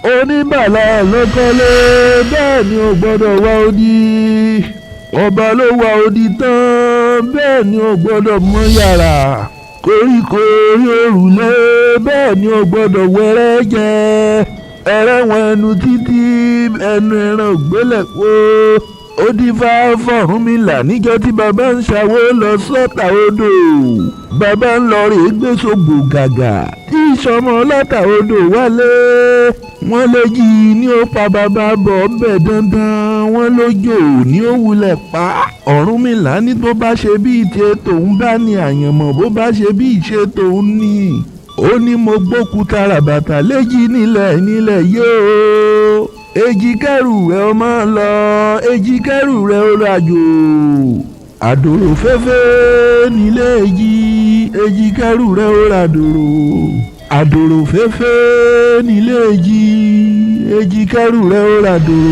oníbàlà lọ́kọ́lé bẹ́ẹ̀ ni ò gbọ́dọ̀ wá odi ọba ló wá odi tán bẹ́ẹ̀ ni ò gbọ́dọ̀ mọ yàrá koríko orí òrùlé bẹ́ẹ̀ ni ò gbọ́dọ̀ wẹ́rẹ́ jẹ ẹrẹ́wọ̀n ẹnu títí ẹnu ẹran ògbélẹ̀ po ó dífá fọ́rúnmìlà níjọ́ tí bàbá ń ṣàwó lọ sọ́tà odò bàbá ń lọ rèé gbèsògbò gàgà tí ìṣọmọ ọlọ́tà odò wálé wọ́n lójì ní ó pa bàbá bọ̀ bẹ̀ dandan wọ́n lójò ní ó wulẹ̀ pa Ọ̀rúnmìlà ní tó bá ṣe bí ìṣe tòun bá ní àyànmọ́ bó bá ṣe bí ìṣe tòun ní ó ní mo gbókúta ràbàtà léjì nílẹ̀ yóò èjì kẹrù rẹ ó máa lọ èjì kẹrù rẹ ó rajò àdòrò fẹ́fẹ́ nílé èjì kẹrù rẹ ó ràdòrò àdòrò fẹ́fẹ́ nílé èjì kẹrù rẹ ó ràdòrò.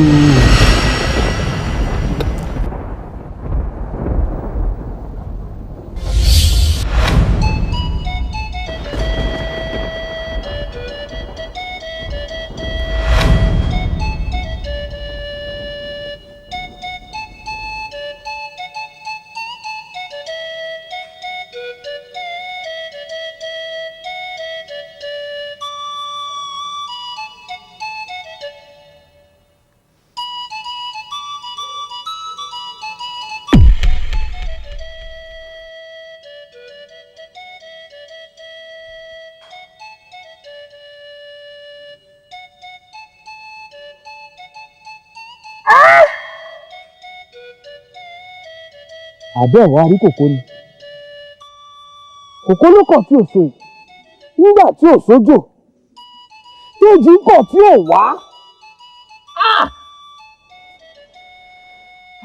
àbẹ̀wò arí kòkó ni kòkó ló kọ̀ tí ò so yìí nígbà tí ò sójò téèjì kọ̀ tí ò wá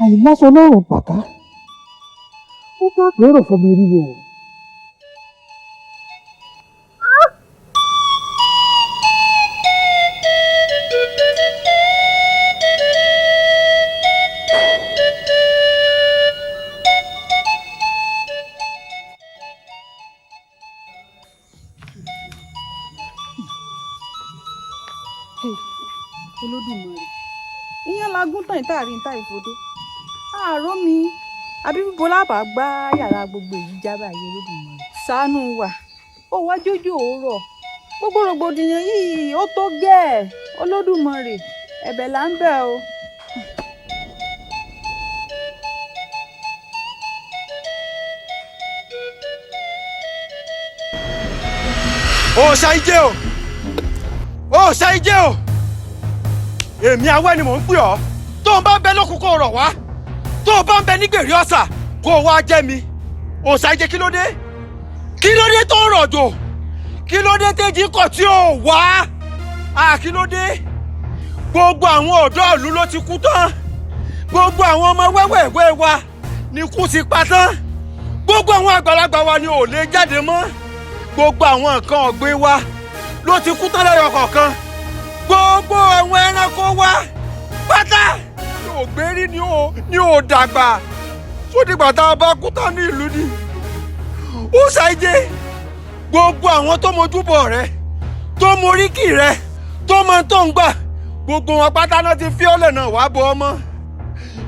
àìláṣọ lọ́rùn pàká ó bá pérò fọmọ eriwo. Olódùmarè ìyẹn lagún tán ìtàrí ìta ìfodó àárọ̀ mi àbí bíbo lábàá gbá yàrá gbogbo èyí jábà yìí. Olódùmarè ṣàánú wa ó wá jójó òórọ̀ gbogbo rògbòdìyàn yìí ó tó gẹ́ẹ̀. Olódùmarè ẹ̀bẹ̀ là ń bẹ̀ o. òòṣà ìjẹ́ o òòṣà ìjẹ́ o èmi awẹ́ ni mò ń pè ọ́ tó o bá ń bẹ lókun kó o rọ̀ wá tó o bá ń bẹ nígbèrè ọ̀sà kó o wá jẹ́ mi òòṣà ìjẹ́ kí ló dé tó ń rọ̀jò kí ló dé téjì kọ̀ tí o wá kí ló dé gbogbo àwọn ọ̀dọ́ ìlú ló ti kú tán gbogbo àwọn ọmọ wẹ́wẹ́wẹ́ wa ni kú ti pa tán gbogbo àwọn àgbàlagbà wa ni ò lè jáde mọ́ gbogbo àwọn nǹkan ọ̀gbìn wa ló ti kú tán lẹ́yọ kọ̀ọ̀kan gbogbo àwọn ẹranko wa pátá ni ò gbérí ni ò dàgbà sódìgbà tá a bá kú tán ní ìlú ni ó ṣàìjẹ gbogbo àwọn tó mojúbọ rẹ tó moríkì rẹ tó mọ tó ń gbà gbogbo wọn pátá náà ti fi ọlẹ náà wá bọ ọmọ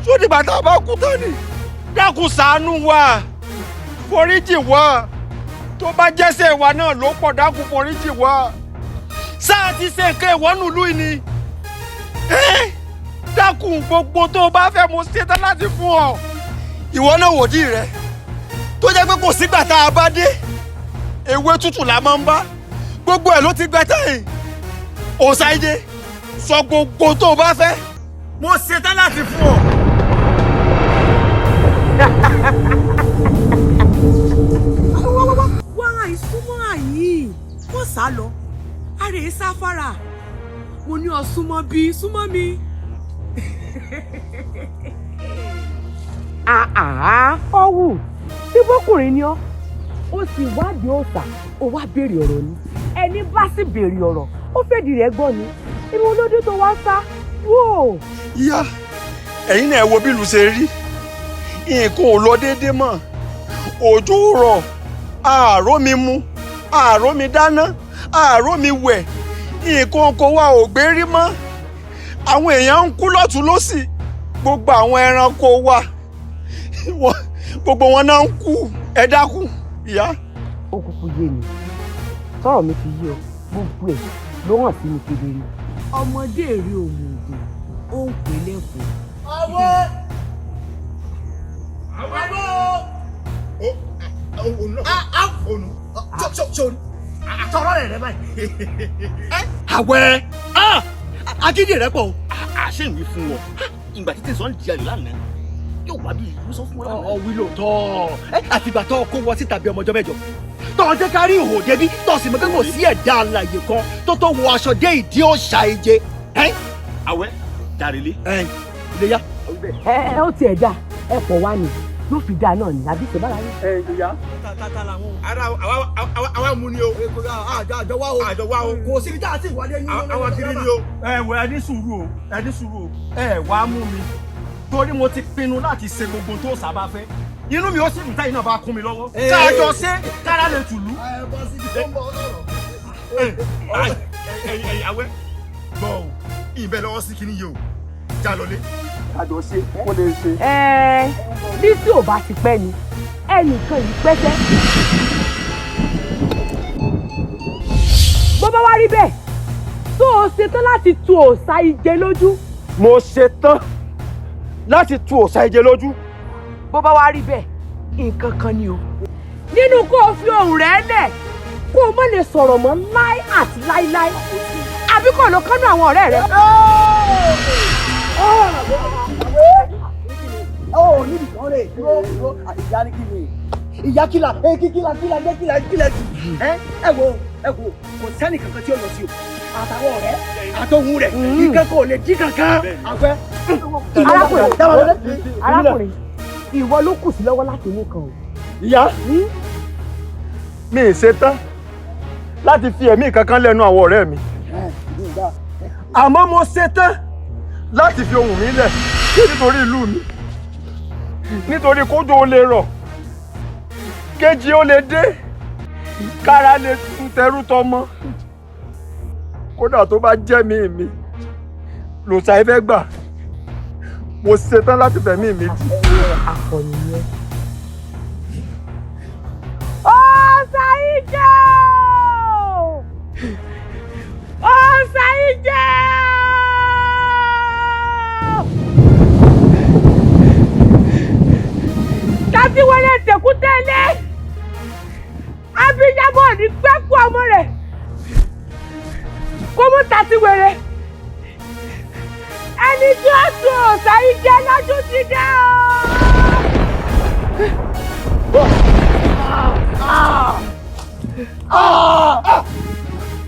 sódìgbà tá a bá kú tán ni dákun ṣàánú wa foríjì wa tó bá jẹ́sẹ̀ wa náà ló pọ̀ dákun foríjì wa sáà ti ṣe nǹkan ìwọ́nù ìlú yìí ni dákun gbogbo tó o bá fẹ́ mo ṣetán láti fún ọ ìwọ náà wòdì rẹ tó jẹ́ pé kò sígbà tá a bá dé ewé tútù la máa ń bá gbogbo ẹ̀ ló ti gbẹ tẹ́yìn òṣàìjẹ sọ gbogbo tó o bá fẹ́ mo ṣetán láti fún ọ. wá ìsúnmọ́ àyè wọ́n sá lọ àrè sáfárà mo ní ọ súnmọ́ bí súnmọ́ mi. ọ̀wù tí bọ́kùnrin ni ọ́ ó sì wádìí òòṣà ó wá béèrè ọ̀rọ̀ ni ẹni bá sì béèrè ọ̀rọ̀ ó fèdí rẹ̀ gbọ́ ni ìwọ olódún tó wá sá wò. ìyá ẹ̀yin náà ẹ wo bí ìlú ṣe rí nǹkan ò lọ déédéé mọ́ òjò rọ̀ àárò mi mu àárò mi dáná àárò mi wẹ̀ nǹkan kò wá ò gbé rí mọ́ àwọn èèyàn ń kú lọ́tún lọ́sì gbogbo àwọn ẹranko wa gbogbo wọn náà ń kú ẹ dákun ìyá. ó kúkú yé mi sọ̀rọ̀ mi ti yé ọ gbogbo ẹ̀ ló hàn sí mi kedere. ọmọdé rí òmùgọ̀ ó ń pè lẹ́kọ̀ọ́. àtọ̀rọ̀ rẹ̀ báyìí. àwẹ̀ agídí rẹ̀ pọ̀. àṣẹ ìwé fún wọn ìgbà tí tẹ̀sán di ayò lánàá yóò wá bí ìlú sọ fún wọn. ọ̀wí lóòótọ́ àtìgbà tó kó wọ síta bí ọmọjọ́ mẹ́jọ tó jẹ́ ká rí ìhò débi tó sì mọ̀ pé kò sí ẹ̀dá alàyè kan tó wọ aṣọ dé ìdí òòṣà ìje. àwẹ̀ dàrílé iléyà. ó tiẹ̀ dá ẹ pọ̀ wá ni ló fi dáa náà ní àbí ṣe bára ní. ìyá. tata làwọn. ara àwa mú ni o. àjọwá o. kò síbi tá a ti wọlé ní. àwọn kiri ni o. wẹ ẹ ní sùúrù o ẹ wàá mú mi torí mo ti pinnu láti ṣe gbogbo tó sábà fẹ́ inú mi ó sì ń tẹ́ iná bá kún mi lọ́wọ́. káàjọ ṣe kára lè tùlú. bọ́ síbi tó ń bọ̀ ọ̀rọ̀. àwẹ̀ gbọ́ ò ìbẹ̀ lọ́wọ́ sí kinní yìí o já lọlé. kájọ ṣe kó lè ṣe. bí tí ò bá ti pẹ́ ni ẹnìkan yìí pẹ́sẹ́. bó bá wá rí bẹ́ẹ̀ tó o ṣetán láti tu òòṣà ìje lójú. mo ṣetán láti tu òòṣà ìje lójú. bó bá wá rí bẹ́ẹ̀ nǹkan kan ni o. nínú kó o fi ohùn rẹ̀ lẹ̀ kó o má lè sọ̀rọ̀ mọ́ láí àti láíláí àbí kò lọ kánú àwọn ọ̀rẹ́ rẹ̀. níbi kan rè dúró ìyá ní kíni ìyá kíla kíla ẹ wo kò sẹ́ni kankan tí ó lọ sí o àtàwọn ọ̀rẹ́ àtọ̀hún rẹ̀ kíkẹ́ kò lè dí kankan àfẹ́. arákùnrin ìwọ ló kù sí lọ́wọ́ láti mú kan o. ìyá mi ì ṣetán láti fi ẹ̀mí kankan lẹ́nu àwọn ọ̀rẹ́ mi àmọ́ mo ṣetán láti fi ohùn mi lẹ̀ nítorí ìlú mi nítorí kójó ó lè rọ̀ kéjì ó lè dé kára lè tún tẹrú tọmọ kódà tó bá jẹ́ mi lòṣà ìfẹ́ gbà mo ṣetán láti fẹ̀mí mi dì. akọni yẹn. òòṣà ìje òòṣà ìje. tàbí wọlé tẹkútẹlẹ abiyamọ ní pẹkú ọmọ rẹ̀ kó mú tàti wèrè ẹni tí ó tún òòṣà ìje lọ́dún ti dé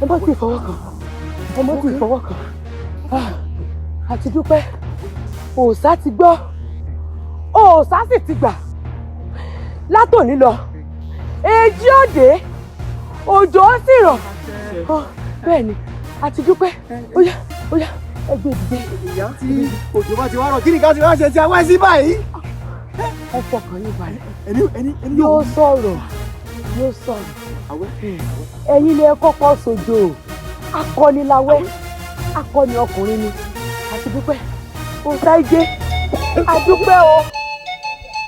ẹ mọ́ tí ìfọwọ́ kan àti dúpẹ́ òòṣà ti gbọ́ òòṣà sì ti gbà látòní lọ èjì òde òjò ó sì rọ̀ bẹ́ẹ̀ ni àti dúpẹ́ ó yá ẹgbẹ́ ìdíje. ìyá tí òjò bá ti wá rọ̀ kí ni ká ti wá ṣe tí a wá sí báyìí. ẹ fọkàn yín balẹ̀ ẹni yóò sọ̀rọ̀ ẹ̀yin lè kọ́kọ́ sojo akọni lawẹ́ akọni ọkùnrin ni àti dúpẹ́ òòṣà ìje àdúpẹ́ o.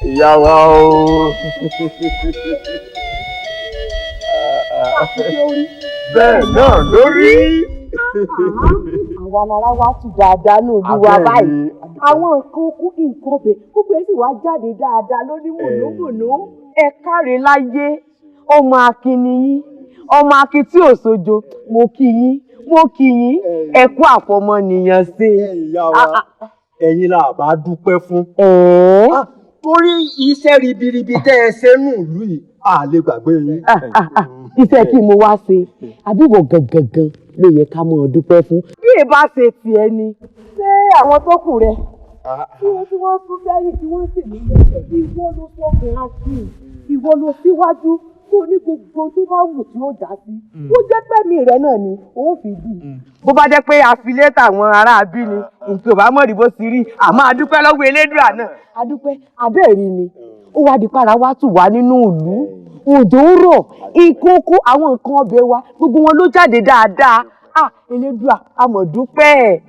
ìyá wa o. bẹ́ẹ̀ náà lórí. àwọn ará wa tún dáadáa ní ìlú wa báyìí àwọn nǹkan ọbẹ̀ gbogbo ẹ̀ sì wá jáde dáadáa lóníwòlówòló ẹ káre láyé ọmọ akin ni yín ọmọ akin tí ò sojo mo kí yín ẹ kú àfọmọnìyàn ṣe. ìyá wa ẹ̀yin là bá dúpẹ́ fún. torí iṣẹ́ ribiribi tẹ́ ẹ ṣe nù lù yìí a lè gbàgbé yín. iṣẹ́ kí mo wá ṣe àbí wọ gangan ló yẹ ká mọ̀ ọ́ dúpẹ́ fún. bí ẹ bá ṣe tiẹ̀ ni ṣé àwọn tó kù rẹ tí wọ́n sún sẹ́yìn tí wọ́n sì nílẹ̀ ìwọ ló fọkùnrin àti ìwọ ló síwájú tó ní gbogbo tó bá wù tí ó dá sí ó jẹ́ pẹ́mí rẹ náà ni ó fi dì. bó bá jẹ́ pé àfilẹ́ tàwọn aráabí ni nǹkan ò bá mọ̀ rí bó ti rí àmọ́ adúpẹ́ lọ́wọ́ elédùà náà adúpẹ́ abẹ́ẹ̀rí ni ó wá di para wá tù wá nínú ìlú òjò ń rọ̀ ìkókó àwọn nǹkan ọbẹ̀ wa gbogbo wọn ló jáde dáadáa Elédùà àmọ̀dúpẹ́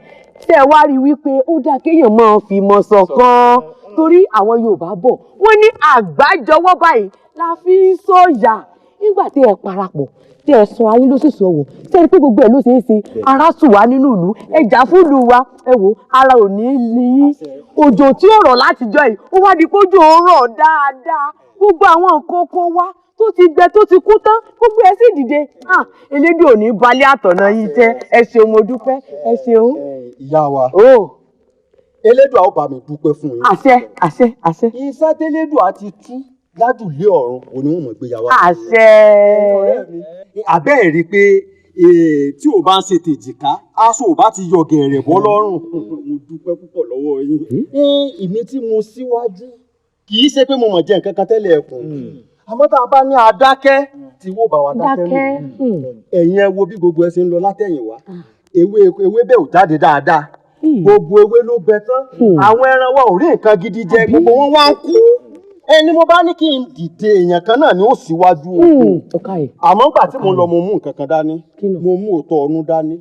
tẹ́ ẹ wá rí wípé ó dáa kéèyàn máa fi mọ̀ ṣọ̀kan torí àwọn Yorùbá bọ̀ wọ́n ní àgbájọwọ́ báyìí la fi ń sọ̀yà nígbà tí ẹ parapọ̀ tí ẹ sọ ayé lóṣooṣù ọwọ́ sẹ́ni pé gbogbo ẹ̀ ló ṣeé ṣe ara sùn wá nínú ìlú ẹjà fúlù wa ẹ wò ara ò ní ní òjò tí ó rọ̀ látijọ́ yìí ó wá di kójò ó rọ̀ dáadáa gbogbo àwọn nǹkan oko wa tó ti gbẹ tó ti kú tán gbogbo ẹ sì dìde Elédùà ò ní balẹ̀ àtọ̀nà yìí jẹ́ ẹ ṣeun mo dúpẹ́ ẹ ṣeun. ìyá wa Elédùà ó bá mi dúpẹ́ fún yín. àṣẹ àṣẹ àṣẹ. iṣẹ́ tẹ́lẹ́dùà ti tú ládùúlé ọ̀run òní wọn mọ̀ gbéyàwó. àṣẹ. àbẹ́ ẹ̀ rí i pé tí o bá ń ṣe tèjìká aṣọ ò bá ti yọ gẹ̀rẹ̀ bọ́ lọ́rùn. mo dúpẹ́ púpọ̀ lọ́wọ́ yín. ìmí tí mo síwájú kì í ṣe pé mo mọ̀ jẹ́ nǹkan kan tẹ́lẹ̀ ẹ̀kún àmọ́ tá a bá ní adákẹ́ tí wọ́n bá wa dákẹ́ nù. ẹ̀yin ẹ wo bí gbogbo ẹ ṣe ń lọ látẹ̀yìnwá ewé bẹ́ẹ̀ ò jáde dáadáa gbogbo ewé ló bẹ tán àwọn ẹran wa ò rí nǹkan gidi jẹ gbogbo wọn wá ń kú ẹni mo bá ní kí n dìde èèyàn kan náà ni ó síwájú ogun àmọ́ gbà tí mo lọ mo mú nǹkan kan dání mo mú òótọ́ ọ̀run dání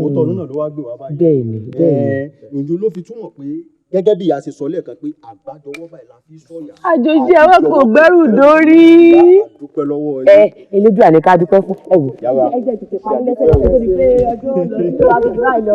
òótọ́ ọ̀run náà ló wá gbé wá báyìí. bẹ́ẹ̀ni ǹjọ́ ló fi túmọ̀ pé gẹ́gẹ́ bí ìyá ṣe sọ lẹ́ẹ̀kan pé àgbájọwọ́ báyìí la fi sọ̀yà. àjòjì ẹwọ́ kò gbẹ́rù dórí. dúpẹ́ lọ́wọ́ yín. Elédùà ní ká dúpẹ́ fún ẹ wò. ẹ jẹ́ tètè parí lẹ́sẹ̀ tó ní pé ọjọ́ lọ sí ìwádìí láì lọ.